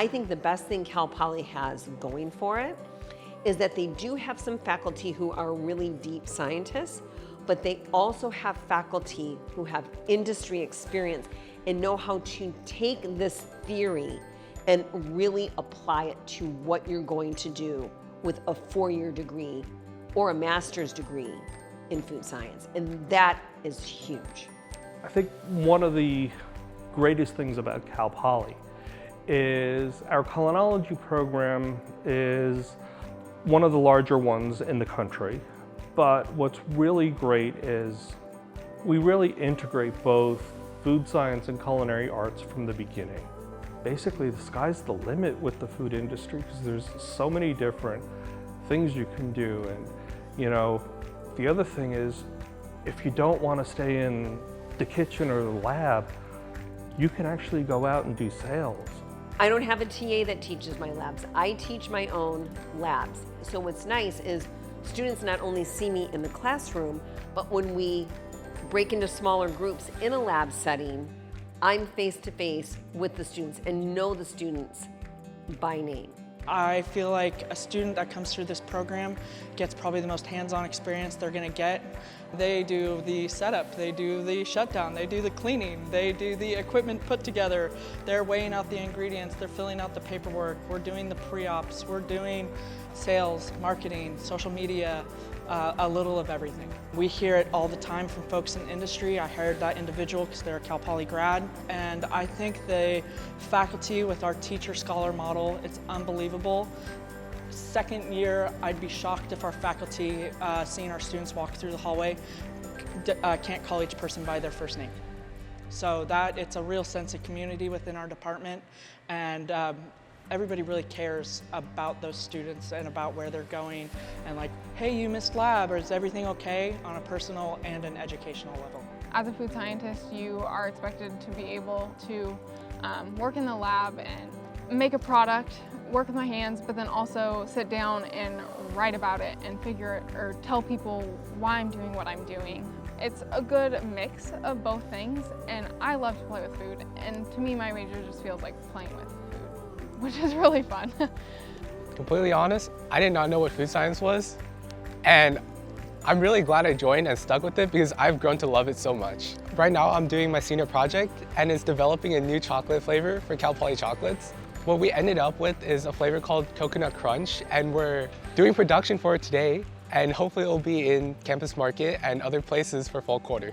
I think the best thing Cal Poly has going for it is that they do have some faculty who are really deep scientists, but they also have faculty who have industry experience and know how to take this theory and really apply it to what you're going to do with a 4-year degree or a master's degree in food science. And that is huge. I think one of the greatest things about Cal Poly is our Colonology program is one of the larger ones in the country. But what's really great is we really integrate both food science and culinary arts from the beginning. Basically, the sky's the limit with the food industry because there's so many different things you can do. And you know, the other thing is, if you don't want to stay in the kitchen or the lab, you can actually go out and do sales. I don't have a TA that teaches my labs. I teach my own labs. So what's nice is students not only see me in the classroom, but when we break into smaller groups in a lab setting, I'm face to face with the students and know the students by name. I feel like a student that comes through this program gets probably the most hands-on experience they're going to get. They do the setup, they do the shutdown, they do the cleaning, they do the equipment put together, they're weighing out the ingredients, they're filling out the paperwork, we're doing the pre-ops, we're doing sales, marketing, social media, a little of everything. We hear it all the time from folks in industry. I hired that individual because they're a Cal Poly grad, and I think the faculty with our teacher-scholar model, it's unbelievable. Second year, I'd be shocked if our faculty, seeing our students walk through the hallway, can't call each person by their first name. So that it's a real sense of community within our department, and everybody really cares about those students and about where they're going, and like, hey, you missed lab, or is everything okay, on a personal and an educational level. As a food scientist, you are expected to be able to work in the lab and make a product, work with my hands, but then also sit down and write about it and figure it, or tell people why I'm doing what I'm doing. It's a good mix of both things, and I love to play with food, and to me my major just feels like playing with food, which is really fun. Completely honest, I did not know what food science was, and I'm really glad I joined and stuck with it because I've grown to love it so much. Right now I'm doing my senior project, and it's developing a new chocolate flavor for Cal Poly chocolates. What we ended up with is a flavor called Coconut Crunch, and we're doing production for it today, and hopefully it'll be in Campus Market and other places for fall quarter.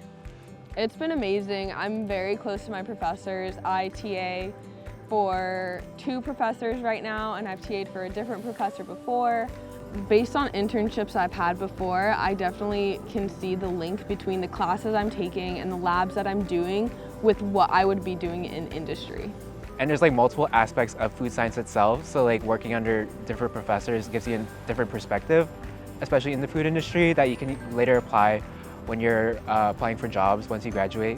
It's been amazing. I'm very close to my professors. I TA for 2 professors right now, and I've TA'd for a different professor before. Based on internships I've had before, I definitely can see the link between the classes I'm taking and the labs that I'm doing with what I would be doing in industry. And there's like multiple aspects of food science itself, so like working under different professors gives you a different perspective, especially in the food industry, that you can later apply when you're applying for jobs once you graduate.